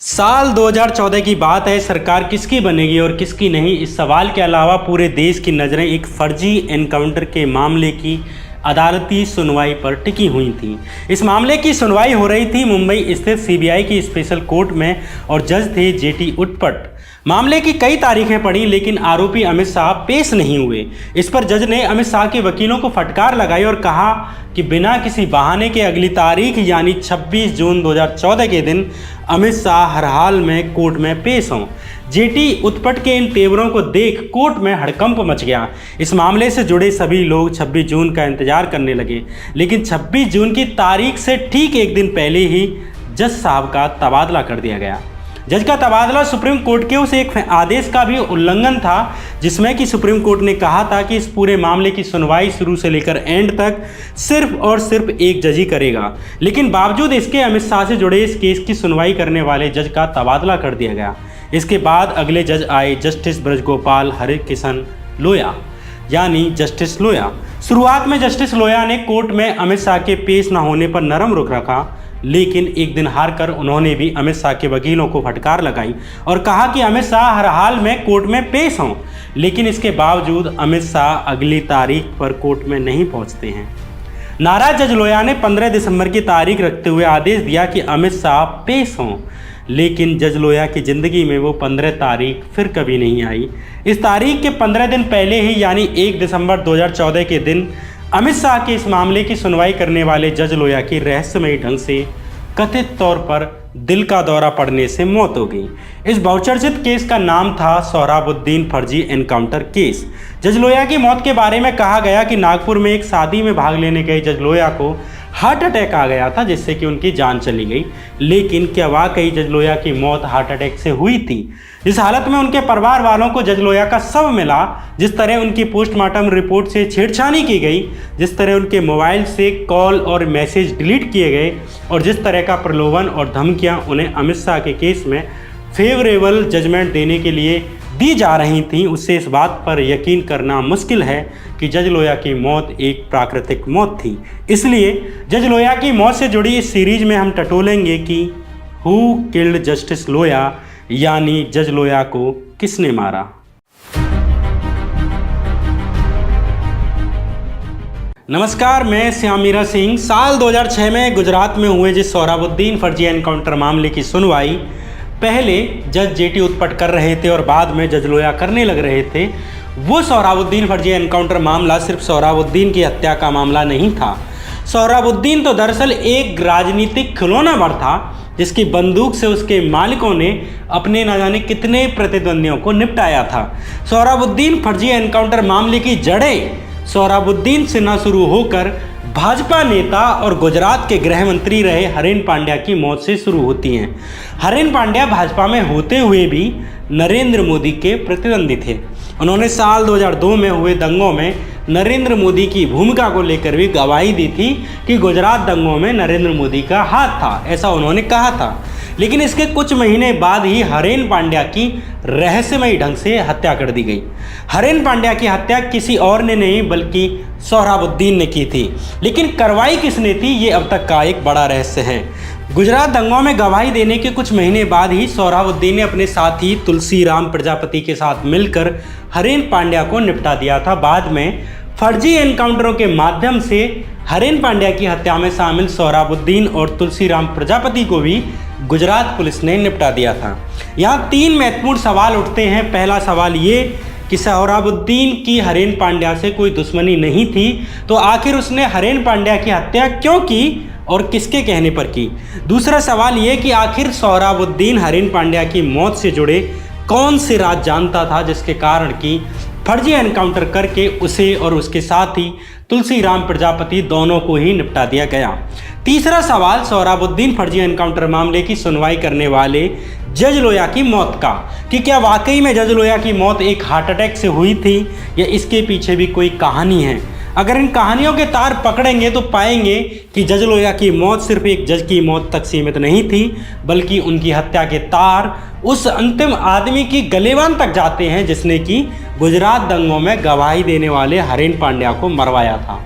साल 2014 की बात है। सरकार किसकी बनेगी और किसकी नहीं, इस सवाल के अलावा पूरे देश की नज़रें एक फर्जी एनकाउंटर के मामले की अदालती सुनवाई पर टिकी हुई थी। इस मामले की सुनवाई हो रही थी मुंबई स्थित सीबीआई की स्पेशल कोर्ट में और जज थे जेटी उत्पट। मामले की कई तारीखें पड़ी लेकिन आरोपी अमित शाह पेश नहीं हुए। इस पर जज ने अमित शाह के वकीलों को फटकार लगाई और कहा कि बिना किसी बहाने के अगली तारीख यानी 26 जून 2014 के दिन अमित शाह हर हाल में कोर्ट में पेश हों। जेटी उत्पट के इन तेवरों को देख कोर्ट में हड़कंप मच गया। इस मामले से जुड़े सभी लोग 26 जून का इंतजार करने लगे, लेकिन 26 जून की तारीख से ठीक एक दिन पहले ही जज साहब का तबादला कर दिया गया। जज का तबादला सुप्रीम कोर्ट के उस एक आदेश का भी उल्लंघन था जिसमें कि सुप्रीम कोर्ट ने कहा था कि इस पूरे मामले की सुनवाई शुरू से लेकर एंड तक सिर्फ और सिर्फ एक जज ही करेगा। लेकिन बावजूद इसके अमित शाह से जुड़े इस केस की सुनवाई करने वाले जज का तबादला कर दिया गया। इसके बाद अगले जज आए जस्टिस ब्रजगोपाल हरिकिशन लोया यानी जस्टिस लोया। शुरुआत में जस्टिस लोया ने कोर्ट में अमित शाह के पेश न होने पर नरम रुख रखा, लेकिन एक दिन हार कर उन्होंने भी अमित शाह के वकीलों को फटकार लगाई और कहा कि अमित शाह हर हाल में कोर्ट में पेश हों। लेकिन इसके बावजूद अमित शाह अगली तारीख पर कोर्ट में नहीं पहुंचते हैं। नाराज जज लोया ने 15 दिसंबर की तारीख रखते हुए आदेश दिया कि अमित शाह पेश हों, लेकिन जज लोया की ज़िंदगी में वो 15 तारीख फिर कभी नहीं आई। इस तारीख के 15 दिन पहले ही यानी 1 दिसंबर 2014 के दिन अमित शाह के इस मामले की सुनवाई करने वाले जज लोया की रहस्यमयी ढंग से कथित तौर पर दिल का दौरा पड़ने से मौत हो गई। इस बहुचर्चित केस का नाम था सोहराबुद्दीन फर्जी एनकाउंटर केस। जज लोया की मौत के बारे में कहा गया कि नागपुर में एक शादी में भाग लेने गए जज लोया को हार्ट अटैक आ गया था जिससे कि उनकी जान चली गई। लेकिन क्या वाकई जज लोया की मौत हार्ट अटैक से हुई थी? इस हालत में उनके परिवार वालों को जज लोया का शव मिला, जिस तरह उनकी पोस्टमार्टम रिपोर्ट से छेड़छानी की गई, जिस तरह उनके मोबाइल से कॉल और मैसेज डिलीट किए गए और जिस तरह का प्रलोभन और धमकियां उन्हें अमित शाह के केस में फेवरेबल जजमेंट देने के लिए दी जा रही थीं, उससे इस बात पर यकीन करना मुश्किल है कि जज लोया की मौत एक प्राकृतिक मौत थी। इसलिए जज लोया की मौत से जुड़ी इस सीरीज में हम टटोलेंगे कि हु किल्ड जस्टिस लोया यानी जज लोया को किसने मारा। नमस्कार, मैं श्याम मीरा सिंह। साल 2006 में गुजरात में हुए जिस सोहराबुद्दीन फर्जी एनकाउंटर मामले की सुनवाई पहले जज जेटी उत्पट कर रहे थे और बाद में जज लोया करने लग रहे थे, वो सोहराबुद्दीन फर्जी एनकाउंटर मामला सिर्फ सोहराबुद्दीन की हत्या का मामला नहीं था। सोहराबुद्दीन तो दरअसल एक राजनीतिक खिलौना बड़ था जिसकी बंदूक से उसके मालिकों ने अपने न जाने कितने प्रतिद्वंदियों को निपटाया था। सोहराबुद्दीन फर्जी एनकाउंटर मामले की जड़ें सोहराबुद्दीन से न शुरू होकर भाजपा नेता और गुजरात के गृह मंत्री रहे हरेन पांड्या की मौत से शुरू होती हैं। हरेन पांड्या भाजपा में होते हुए भी नरेंद्र मोदी के प्रतिद्वंदी थे। उन्होंने साल 2002 में हुए दंगों में नरेंद्र मोदी की भूमिका को लेकर भी गवाही दी थी कि गुजरात दंगों में नरेंद्र मोदी का हाथ था, ऐसा उन्होंने कहा था। लेकिन इसके कुछ महीने बाद ही हरेन पांड्या की रहस्यमयी ढंग से हत्या कर दी गई। हरेन पांड्या की हत्या किसी और ने नहीं बल्कि सोहराबुद्दीन ने की थी, लेकिन कार्रवाई किसने थी ये अब तक का एक बड़ा रहस्य है। गुजरात दंगों में गवाही देने के कुछ महीने बाद ही सोहराबुद्दीन ने अपने साथी तुलसीराम प्रजापति के साथ मिलकर हरेन पांड्या को निपटा दिया था। बाद में फर्जी एनकाउंटरों के माध्यम से हरेन पांड्या की हत्या में शामिल सोहराबुद्दीन और तुलसीराम प्रजापति को भी गुजरात पुलिस ने निपटा दिया था। यहाँ 3 महत्वपूर्ण सवाल उठते हैं। पहला सवाल ये कि सोहराबुद्दीन की हरेन पांड्या से कोई दुश्मनी नहीं थी, तो आखिर उसने हरेन पांड्या की हत्या क्यों की और किसके कहने पर की। दूसरा सवाल ये कि आखिर सोहराबुद्दीन हरेन पांड्या की मौत से जुड़े कौन से राज जानता था जिसके कारण कि फर्जी एनकाउंटर करके उसे और उसके साथी तुलसीराम प्रजापति दोनों को ही निपटा दिया गया। तीसरा सवाल सोहराबुद्दीन फर्जी एनकाउंटर मामले की सुनवाई करने वाले जज लोया की मौत का, कि क्या वाकई में जज लोया की मौत एक हार्ट अटैक से हुई थी या इसके पीछे भी कोई कहानी है। अगर इन कहानियों के तार पकड़ेंगे तो पाएंगे कि जज लोया की मौत सिर्फ एक जज की मौत तक सीमित नहीं थी, बल्कि उनकी हत्या के तार उस अंतिम आदमी की गलेबान तक जाते हैं जिसने कि गुजरात दंगों में गवाही देने वाले हरेन पांड्या को मरवाया था।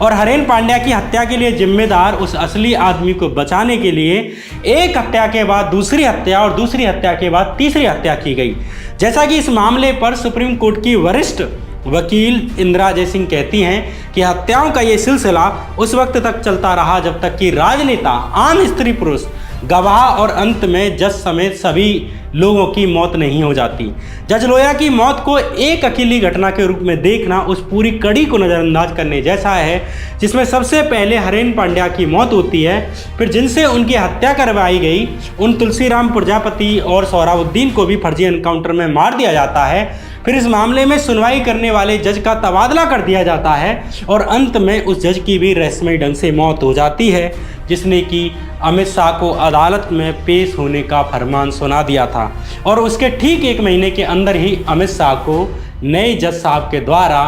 और हरेन पांड्या की हत्या के लिए जिम्मेदार उस असली आदमी को बचाने के लिए एक हत्या के बाद दूसरी हत्या और दूसरी हत्या के बाद तीसरी हत्या की गई। जैसा कि इस मामले पर सुप्रीम कोर्ट की वरिष्ठ वकील इंदिरा जय सिंह कहती हैं कि हत्याओं का ये सिलसिला उस वक्त तक चलता रहा जब तक कि राजनेता, आम स्त्री पुरुष, गवाह और अंत में जज समेत सभी लोगों की मौत नहीं हो जाती। जज लोया की मौत को एक अकेली घटना के रूप में देखना उस पूरी कड़ी को नज़रअंदाज करने जैसा है, जिसमें सबसे पहले हरेन पांड्या की मौत होती है, फिर जिनसे उनकी हत्या करवाई गई उन तुलसीराम प्रजापति और सोहराबुद्दीन को भी फर्जी एनकाउंटर में मार दिया जाता है, फिर इस मामले में सुनवाई करने वाले जज का तबादला कर दिया जाता है और अंत में उस जज की भी रहस्यमय ढंग से मौत हो जाती है, जिसने कि अमित शाह को अदालत में पेश होने का फरमान सुना दिया था। और उसके ठीक एक महीने के अंदर ही अमित शाह को नए जज साहब के द्वारा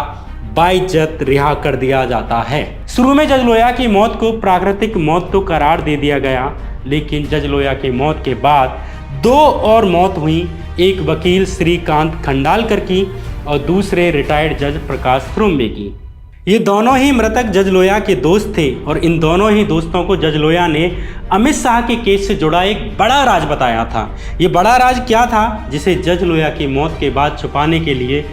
बाइज्जत रिहा कर दिया जाता है। शुरू में जज लोया की मौत को प्राकृतिक मौत तो करार दे दिया गया, लेकिन जज लोया की मौत के बाद दो और मौत हुई, एक वकील श्रीकांत खंडालकर की और दूसरे रिटायर्ड जज प्रकाश त्रोम्बे की। ये दोनों ही मृतक जज लोया के दोस्त थे और इन दोनों ही दोस्तों को जज लोया ने अमित शाह के केस से जुड़ा एक बड़ा राज बताया था। ये बड़ा राज क्या था, जिसे जज लोया की मौत के बाद छुपाने के लिए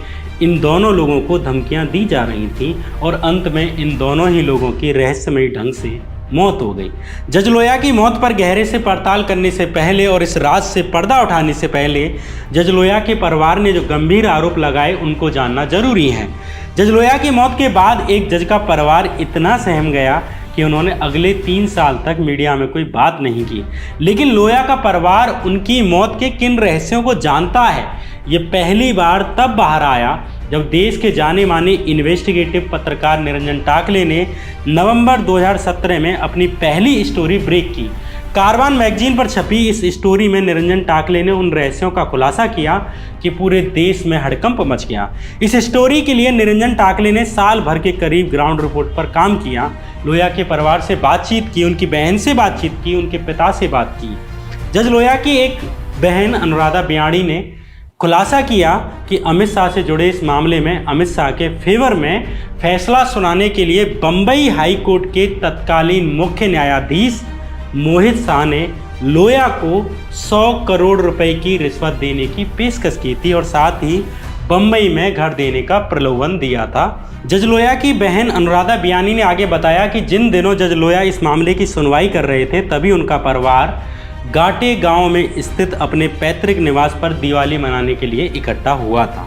इन दोनों लोगों को धमकियां दी जा रही थी और अंत में इन दोनों ही लोगों की रहस्यमयी ढंग से मौत हो गई। जज लोया की मौत पर गहरे से पड़ताल करने से पहले और इस राज से पर्दा उठाने से पहले जज लोया के परिवार ने जो गंभीर आरोप लगाए उनको जानना जरूरी है। जज लोया की मौत के बाद एक जज का परिवार इतना सहम गया कि उन्होंने अगले 3 साल तक मीडिया में कोई बात नहीं की। लेकिन लोया का परिवार उनकी मौत के किन रहस्यों को जानता है, ये पहली बार तब बाहर आया जब देश के जाने माने इन्वेस्टिगेटिव पत्रकार निरंजन टाकले ने नवंबर 2017 में अपनी पहली स्टोरी ब्रेक की। कारवान मैगजीन पर छपी इस स्टोरी में निरंजन टाकले ने उन रहस्यों का खुलासा किया कि पूरे देश में हड़कंप मच गया। इस स्टोरी के लिए निरंजन टाकले ने साल भर के करीब ग्राउंड रिपोर्ट पर काम किया, लोया के परिवार से बातचीत की, उनकी बहन से बातचीत की, उनके पिता से बात की। जज लोया की एक बहन अनुराधा बियाणी ने खुलासा किया कि अमित शाह से जुड़े इस मामले में अमित शाह के फेवर में फैसला सुनाने के लिए बम्बई हाई कोर्ट के तत्कालीन मुख्य न्यायाधीश मोहित शाह ने लोया को 100 करोड़ रुपए की रिश्वत देने की पेशकश की थी और साथ ही बम्बई में घर देने का प्रलोभन दिया था। जज लोया की बहन अनुराधा बियाणी ने आगे बताया कि जिन दिनों जज लोया इस मामले की सुनवाई कर रहे थे तभी उनका परिवार गाटे गांव में स्थित अपने पैतृक निवास पर दिवाली मनाने के लिए इकट्ठा हुआ था।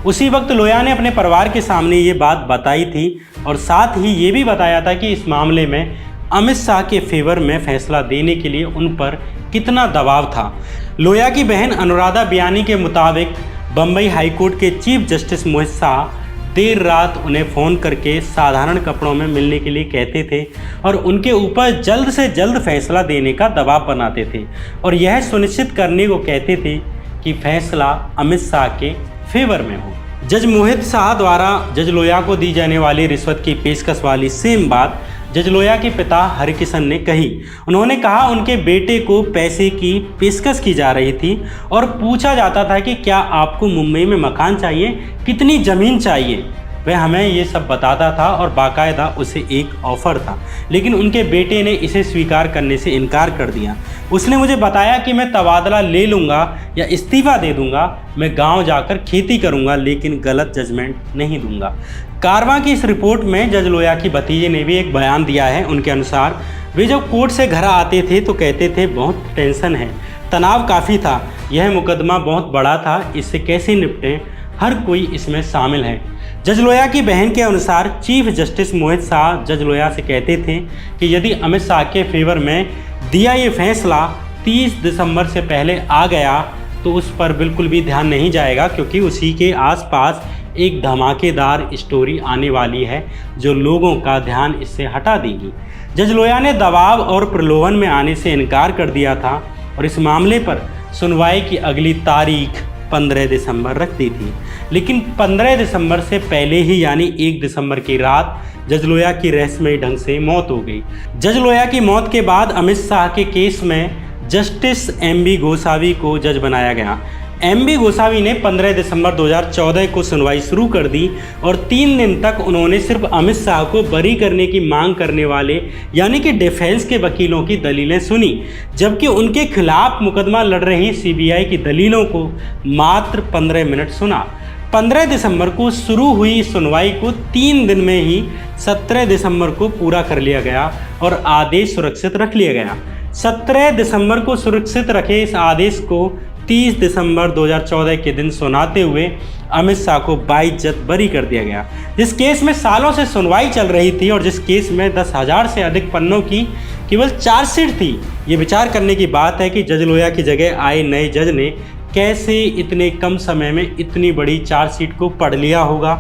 उसी वक्त लोया ने अपने परिवार के सामने ये बात बताई थी और साथ ही ये भी बताया था कि इस मामले में अमित शाह के फेवर में फैसला देने के लिए उन पर कितना दबाव था। लोया की बहन अनुराधा बियाणी के मुताबिक बम्बई हाईकोर्ट के चीफ जस्टिस मोहित शाह देर रात उन्हें फ़ोन करके साधारण कपड़ों में मिलने के लिए कहते थे और उनके ऊपर जल्द से जल्द फैसला देने का दबाव बनाते थे और यह सुनिश्चित करने को कहते थे कि फैसला अमित शाह के फेवर में हो। जज मोहित शाह द्वारा जज लोया को दी जाने वाली रिश्वत की पेशकश वाली सेम बात जज लोया के पिता हरिकिशन ने कही। उन्होंने कहा उनके बेटे को पैसे की पेशकश की जा रही थी और पूछा जाता था कि क्या आपको मुंबई में मकान चाहिए, कितनी ज़मीन चाहिए। वह हमें ये सब बताता था और बाकायदा उसे एक ऑफ़र था, लेकिन उनके बेटे ने इसे स्वीकार करने से इनकार कर दिया। उसने मुझे बताया कि मैं तबादला ले लूँगा या इस्तीफ़ा दे दूँगा, मैं गांव जाकर खेती करूँगा, लेकिन गलत जजमेंट नहीं दूँगा। कारवां की इस रिपोर्ट में जज लोया की भतीजे ने भी एक बयान दिया है। उनके अनुसार वे जब कोर्ट से घर आते थे तो कहते थे बहुत टेंशन है, तनाव काफ़ी था, यह मुकदमा बहुत बड़ा था, इससे कैसे निपटें, हर कोई इसमें शामिल है। जज लोया की बहन के अनुसार चीफ जस्टिस मोहित शाह जज लोया से कहते थे कि यदि अमित शाह के फेवर में दिया ये फैसला 30 दिसंबर से पहले आ गया तो उस पर बिल्कुल भी ध्यान नहीं जाएगा, क्योंकि उसी के आसपास एक धमाकेदार स्टोरी आने वाली है जो लोगों का ध्यान इससे हटा देगी। जज लोया ने दबाव और प्रलोभन में आने से इनकार कर दिया था और इस मामले पर सुनवाई की अगली तारीख 15 दिसंबर रख दी थी। लेकिन 15 दिसंबर से पहले ही यानी 1 दिसंबर की रात जज लोया की रहस्यमयी ढंग से मौत हो गई। जज लोया की मौत के बाद अमित शाह के केस में जस्टिस MB गोसावी को जज बनाया गया। एमबी गोसावी ने 15 दिसंबर 2014 को सुनवाई शुरू कर दी और 3 दिन तक उन्होंने सिर्फ अमित शाह को बरी करने की मांग करने वाले यानी कि डिफेंस के वकीलों की दलीलें सुनी, जबकि उनके खिलाफ मुकदमा लड़ रही सीबीआई की दलीलों को मात्र 15 मिनट सुना। 15 दिसंबर को शुरू हुई सुनवाई को 3 दिन में ही 17 दिसंबर को पूरा कर लिया गया और आदेश सुरक्षित रख लिया गया। 17 दिसंबर को सुरक्षित रखे इस आदेश को 30 दिसंबर 2014 के दिन सुनाते हुए अमित शाह को बाइज्जत बरी कर दिया गया। जिस केस में सालों से सुनवाई चल रही थी और जिस केस में 10,000 से अधिक पन्नों की केवल चार्जशीट थी, ये विचार करने की बात है कि जज लोया की जगह आए नए जज ने कैसे इतने कम समय में इतनी बड़ी चार्जशीट को पढ़ लिया होगा।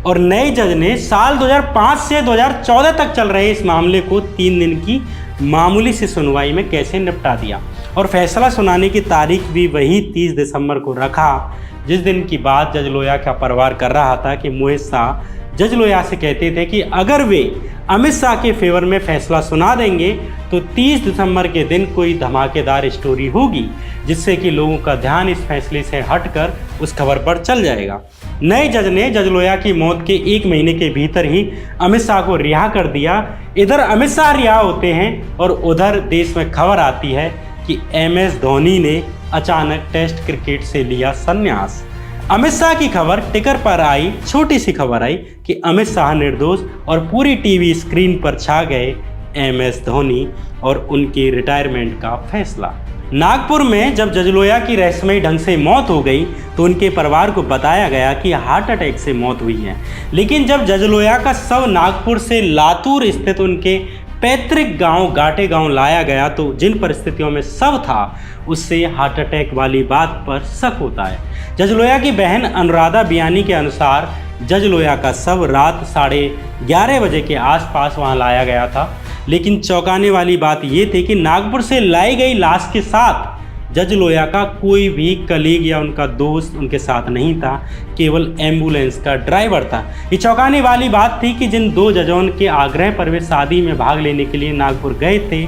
और नए जज ने साल 2005 से 2014 तक चल रहे इस मामले को 3 दिन की मामूली सी सुनवाई में कैसे निपटा दिया और फैसला सुनाने की तारीख भी वही 30 दिसंबर को रखा, जिस दिन की बात जज लोया का परिवार कर रहा था कि मोहित शाह जज लोया से कहते थे कि अगर वे अमित शाह के फेवर में फैसला सुना देंगे तो 30 दिसंबर के दिन कोई धमाकेदार स्टोरी होगी, जिससे कि लोगों का ध्यान इस फैसले से हटकर उस खबर पर चल जाएगा। नए जज ने जज लोया की मौत के 1 महीने के भीतर ही अमित शाह को रिहा कर दिया। इधर अमित शाह रिहा होते हैं और उधर देश में खबर आती है कि MS धोनी ने अचानक टेस्ट क्रिकेट से लिया संन्यास। अमित शाह की खबर टिकर पर आई, छोटी सी खबर आई कि अमित शाह निर्दोष और पूरी टीवी स्क्रीन पर छा गए MS धोनी और उनके रिटायरमेंट का फैसला। नागपुर में जब जज लोया की रहस्यमयी ढंग से मौत हो गई तो उनके परिवार को बताया गया कि हार्ट अटैक से मौत हुई है, लेकिन जब जज लोया का शव नागपुर से लातूर स्थित उनके पैतृक गांव गाटे गांव लाया गया तो जिन परिस्थितियों में शव था उससे हार्ट अटैक वाली बात पर शक होता है। जज लोया की बहन अनुराधा बियानी के अनुसार जज लोया का शव रात 11:30 बजे के आसपास वहां लाया गया था, लेकिन चौंकाने वाली बात यह थी कि नागपुर से लाई गई लाश के साथ जज लोया का कोई भी कलीग या उनका दोस्त उनके साथ नहीं था, केवल एम्बुलेंस का ड्राइवर था। ये चौंकाने वाली बात थी कि जिन 2 जजों के आग्रह पर वे शादी में भाग लेने के लिए नागपुर गए थे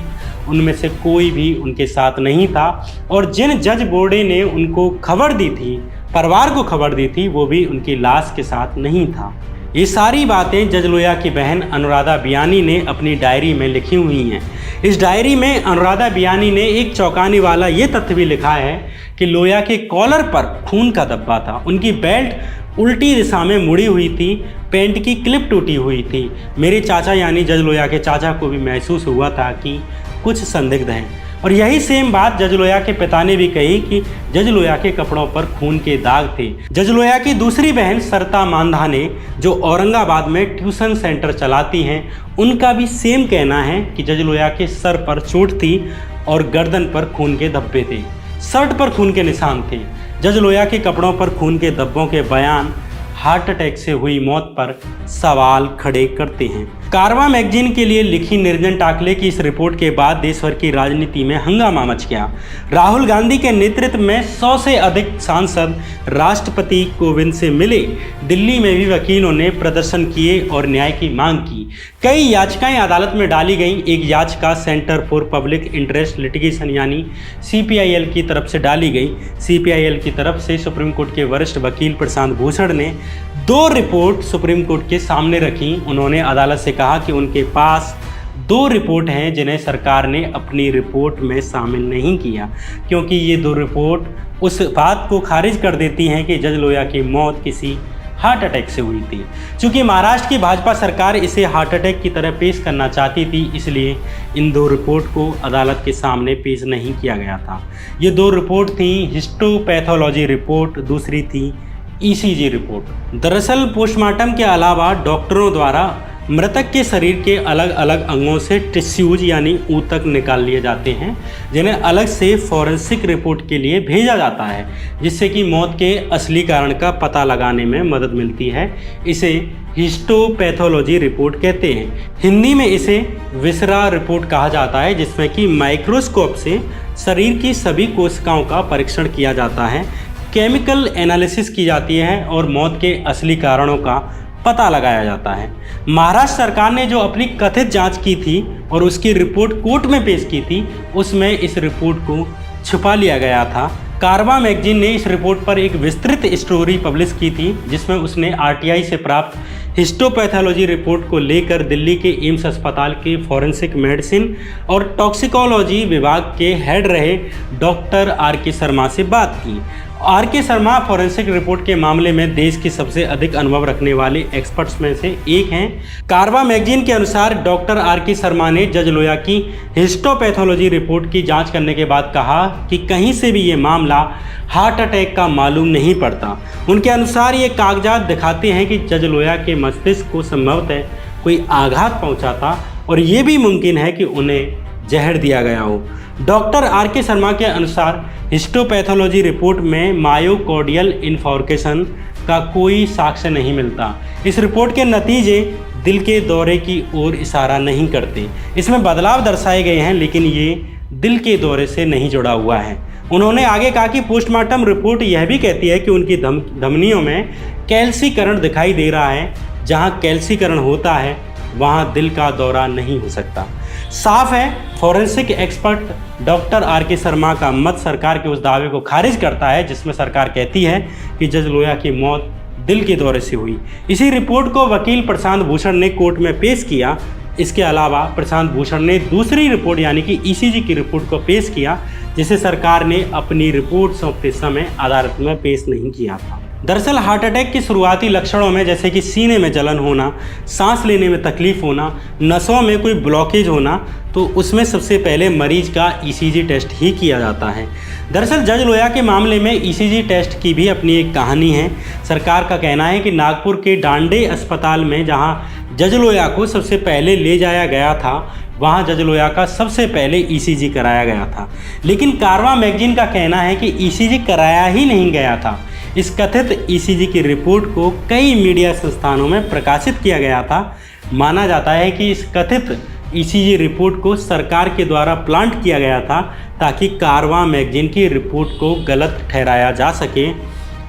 उनमें से कोई भी उनके साथ नहीं था और जिन जज बोर्डे ने उनको खबर दी थी, परिवार को खबर दी थी, वो भी उनकी लाश के साथ नहीं था। ये सारी बातें जज लोया की बहन अनुराधा बियानी ने अपनी डायरी में लिखी हुई हैं। इस डायरी में अनुराधा बियानी ने एक चौंकाने वाला ये तथ्य भी लिखा है कि लोया के कॉलर पर खून का धब्बा था, उनकी बेल्ट उल्टी दिशा में मुड़ी हुई थी, पैंट की क्लिप टूटी हुई थी। मेरे चाचा यानी जज लोया के चाचा को भी महसूस हुआ था कि कुछ संदिग्ध हैं और यही सेम बात जज लोया के पिता ने भी कही कि जज लोया के कपड़ों पर खून के दाग थे। जज लोया की दूसरी बहन सरता मांधाने जो औरंगाबाद में ट्यूशन सेंटर चलाती हैं, उनका भी सेम कहना है कि जज लोया के सर पर चोट थी और गर्दन पर खून के धब्बे थे, शर्ट पर खून के निशान थे। जज लोया के कपड़ों पर खून के धब्बों के बयान हार्ट अटैक से हुई मौत पर सवाल खड़े करते हैं। कारवां मैगजीन के लिए लिखी निरंजन टाकले की इस रिपोर्ट के बाद देश भर की राजनीति में हंगामा मच गया। राहुल गांधी के नेतृत्व में 100 से अधिक सांसद राष्ट्रपति कोविंद से मिले। दिल्ली में भी वकीलों ने प्रदर्शन किए और न्याय की मांग की। कई याचिकाएं अदालत में डाली गईं। एक याचिका centre for public interest litigation यानी CPIL की तरफ से डाली गई। CPIL की तरफ से सुप्रीम कोर्ट के वरिष्ठ वकील प्रशांत भूषण ने 2 रिपोर्ट सुप्रीम कोर्ट के सामने रखी। उन्होंने अदालत से कहा कि उनके पास 2 रिपोर्ट हैं जिन्हें सरकार ने अपनी रिपोर्ट में शामिल नहीं किया, क्योंकि ये 2 रिपोर्ट उस बात को खारिज कर देती हैं कि जज लोया की मौत किसी हार्ट अटैक से हुई थी। चूँकि महाराष्ट्र की भाजपा सरकार इसे हार्ट अटैक की तरह पेश करना चाहती थी, इसलिए इन 2 रिपोर्ट को अदालत के सामने पेश नहीं किया गया था। ये 2 रिपोर्ट थी हिस्टोपैथोलॉजी रिपोर्ट, दूसरी थी ECG रिपोर्ट। दरअसल पोस्टमार्टम के अलावा डॉक्टरों द्वारा मृतक के शरीर के अलग अलग अंगों से टिश्यूज यानी ऊतक निकाल लिए जाते हैं, जिन्हें अलग से फॉरेंसिक रिपोर्ट के लिए भेजा जाता है, जिससे कि मौत के असली कारण का पता लगाने में मदद मिलती है। इसे हिस्टोपैथोलॉजी रिपोर्ट कहते हैं। हिंदी में इसे विसरा रिपोर्ट कहा जाता है, जिसमें कि माइक्रोस्कोप से शरीर की सभी कोशिकाओं का परीक्षण किया जाता है, केमिकल एनालिसिस की जाती है और मौत के असली कारणों का पता लगाया जाता है। महाराष्ट्र सरकार ने जो अपनी कथित जांच की थी और उसकी रिपोर्ट कोर्ट में पेश की थी, उसमें इस रिपोर्ट को छुपा लिया गया था कारवां मैगजीन ने इस रिपोर्ट पर एक विस्तृत स्टोरी पब्लिश की थी, जिसमें उसने आरटीआई से प्राप्त हिस्टोपैथोलॉजी रिपोर्ट को लेकर दिल्ली के एम्स अस्पताल के फॉरेंसिक मेडिसिन और टॉक्सिकोलॉजी विभाग के हेड रहे डॉक्टर आर के शर्मा से बात की। आर के शर्मा फॉरेंसिक रिपोर्ट के मामले में देश की सबसे अधिक अनुभव रखने वाले एक्सपर्ट्स में से एक हैं। कारवां मैगजीन के अनुसार डॉक्टर आर के शर्मा ने जज लोया की हिस्टोपैथोलॉजी रिपोर्ट की जांच करने के बाद कहा कि कहीं से भी ये मामला हार्ट अटैक का मालूम नहीं पड़ता। उनके अनुसार ये कागजात दिखाते हैं कि जज लोया के मस्तिष्क को संभवतः कोई आघात पहुंचा था और ये भी मुमकिन है कि उन्हें जहर दिया गया हो। डॉक्टर आर के शर्मा के अनुसार हिस्टोपैथोलॉजी रिपोर्ट में मायोकार्डियल इन्फार्क्शन का कोई साक्ष्य नहीं मिलता। इस रिपोर्ट के नतीजे दिल के दौरे की ओर इशारा नहीं करते। इसमें बदलाव दर्शाए गए हैं, लेकिन ये दिल के दौरे से नहीं जुड़ा हुआ है। उन्होंने आगे कहा कि पोस्टमार्टम रिपोर्ट यह भी कहती है कि उनकी धमनियों में कैल्सीकरण दिखाई दे रहा है। जहाँ कैल्सीकरण होता है वहाँ दिल का दौरा नहीं हो सकता। साफ है, फॉरेंसिक एक्सपर्ट डॉक्टर आर के शर्मा का मत सरकार के उस दावे को खारिज करता है जिसमें सरकार कहती है कि जज लोया की मौत दिल के दौरे से हुई। इसी रिपोर्ट को वकील प्रशांत भूषण ने कोर्ट में पेश किया। इसके अलावा प्रशांत भूषण ने दूसरी रिपोर्ट यानी कि ईसीजी की रिपोर्ट को पेश किया, जिसे सरकार ने अपनी रिपोर्ट सौंपते समय अदालत में पेश नहीं किया था। दरअसल हार्ट अटैक के शुरुआती लक्षणों में जैसे कि सीने में जलन होना, सांस लेने में तकलीफ होना, नसों में कोई ब्लॉकेज होना, तो उसमें सबसे पहले मरीज का ईसीजी टेस्ट ही किया जाता है। दरअसल जज लोया के मामले में ईसीजी टेस्ट की भी अपनी एक कहानी है। सरकार का कहना है कि नागपुर के डांडे अस्पताल में जहां जज लोया को सबसे पहले ले जाया गया था, वहां जज लोया का सबसे पहले ईसीजी कराया गया था। लेकिन कारवां मैगजीन का कहना है कि ईसीजी कराया ही नहीं गया था। इस कथित ईसीजी की रिपोर्ट को कई मीडिया संस्थानों में प्रकाशित किया गया था। माना जाता है कि इस कथित ईसीजी रिपोर्ट को सरकार के द्वारा प्लांट किया गया था ताकि कारवां मैगजीन की रिपोर्ट को गलत ठहराया जा सके,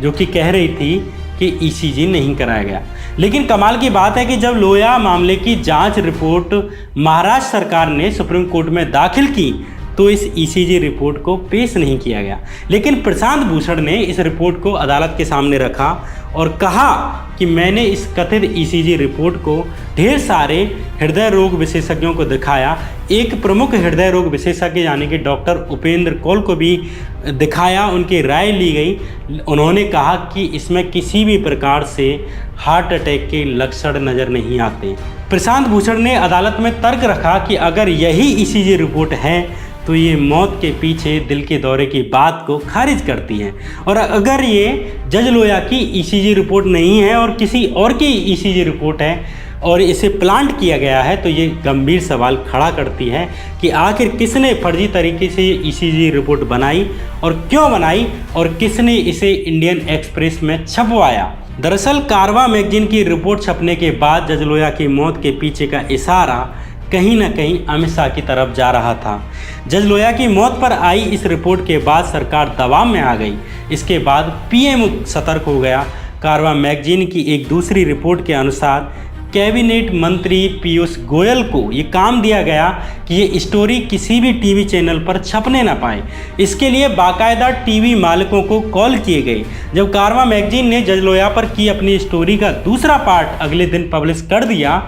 जो कि कह रही थी कि ईसीजी नहीं कराया गया। लेकिन कमाल की बात है कि जब लोया मामले की जांच रिपोर्ट महाराष्ट्र सरकार ने सुप्रीम कोर्ट में दाखिल की तो इस ईसीजी रिपोर्ट को पेश नहीं किया गया। लेकिन प्रशांत भूषण ने इस रिपोर्ट को अदालत के सामने रखा और कहा कि मैंने इस कथित ईसीजी रिपोर्ट को ढेर सारे हृदय रोग विशेषज्ञों को दिखाया। एक प्रमुख हृदय रोग विशेषज्ञ यानी कि डॉक्टर उपेंद्र कौल को भी दिखाया, उनकी राय ली गई। उन्होंने कहा कि इसमें किसी भी प्रकार से हार्ट अटैक के लक्षण नज़र नहीं आते। प्रशांत भूषण ने अदालत में तर्क रखा कि अगर यही ईसीजी रिपोर्ट है तो ये मौत के पीछे दिल के दौरे की बात को खारिज करती है, और अगर ये जज लोया की ईसीजी रिपोर्ट नहीं है और किसी और की ईसीजी रिपोर्ट है और इसे प्लांट किया गया है, तो ये गंभीर सवाल खड़ा करती है कि आखिर किसने फर्जी तरीके से ये ईसीजी रिपोर्ट बनाई और क्यों बनाई और किसने इसे इंडियन एक्सप्रेस में छपवाया। दरअसल कारवां मैगजीन की रिपोर्ट छपने के बाद जज लोया की मौत के पीछे का इशारा कहीं न कहीं अमित शाह की तरफ जा रहा था। जज लोया की मौत पर आई इस रिपोर्ट के बाद सरकार दबाव में आ गई। इसके बाद पीएम सतर्क हो गया। कारवां मैगजीन की एक दूसरी रिपोर्ट के अनुसार कैबिनेट मंत्री पीयूष गोयल को ये काम दिया गया कि ये स्टोरी किसी भी टीवी चैनल पर छपने ना पाए। इसके लिए बाकायदा टीवी मालिकों को कॉल किए गए। जब कारवां मैगजीन ने जज लोया पर की अपनी स्टोरी का दूसरा पार्ट अगले दिन पब्लिश कर दिया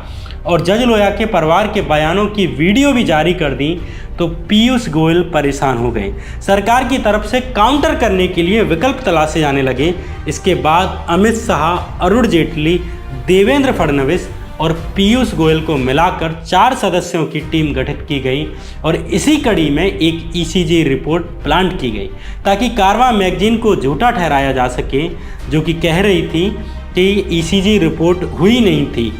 और जज लोया के परिवार के बयानों की वीडियो भी जारी कर दी, तो पीयूष गोयल परेशान हो गए। सरकार की तरफ से काउंटर करने के लिए विकल्प तलाशे जाने लगे। इसके बाद अमित शाह, अरुण जेटली, देवेंद्र फडणवीस और पीयूष गोयल को मिलाकर 4 सदस्यों की टीम गठित की गई और इसी कड़ी में एक ईसीजी रिपोर्ट प्लांट की गई ताकि कारवां मैगजीन को झूठा ठहराया जा सके, जो कि कह रही थी कि ईसीजी रिपोर्ट हुई नहीं थी।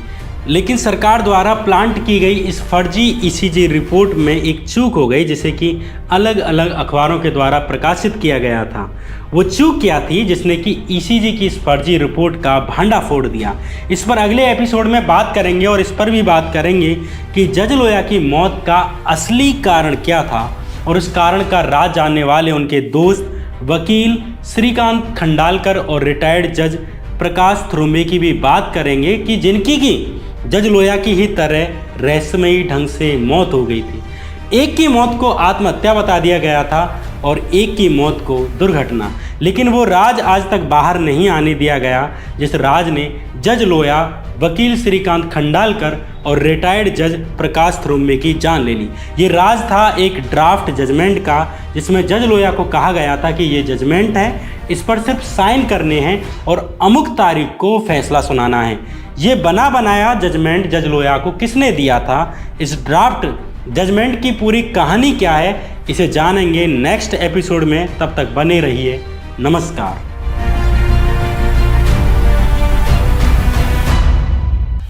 लेकिन सरकार द्वारा प्लांट की गई इस फर्जी ईसीजी रिपोर्ट में एक चूक हो गई, जिसे कि अलग अलग अखबारों के द्वारा प्रकाशित किया गया था। वो चूक क्या थी जिसने कि ईसीजी की इस फर्जी रिपोर्ट का भांडा फोड़ दिया। इस पर अगले एपिसोड में बात करेंगे और इस पर भी बात करेंगे कि जज लोया की मौत का असली कारण क्या था और उस कारण का राज जानने वाले उनके दोस्त वकील श्रीकांत खंडालकर और रिटायर्ड जज प्रकाश थ्रुम्बे की भी बात करेंगे कि जिनकी की जज लोया की ही तरह रहस्यमयी ढंग से मौत हो गई थी। एक की मौत को आत्महत्या बता दिया गया था और एक की मौत को दुर्घटना। लेकिन वो राज आज तक बाहर नहीं आने दिया गया जिस राज ने जज लोया, वकील श्रीकांत खंडालकर और रिटायर्ड जज प्रकाश थ्रोम्बे की जान ले ली। ये राज था एक ड्राफ्ट जजमेंट का, जिसमें जज लोया को कहा गया था कि ये जजमेंट है, इस पर सिर्फ साइन करने हैं और अमुक तारीख को फैसला सुनाना है। ये बना बनाया जजमेंट जज लोया को किसने दिया था, इस ड्राफ्ट जजमेंट की पूरी कहानी क्या है, इसे जानेंगे नेक्स्ट एपिसोड में। तब तक बने रहिए। नमस्कार।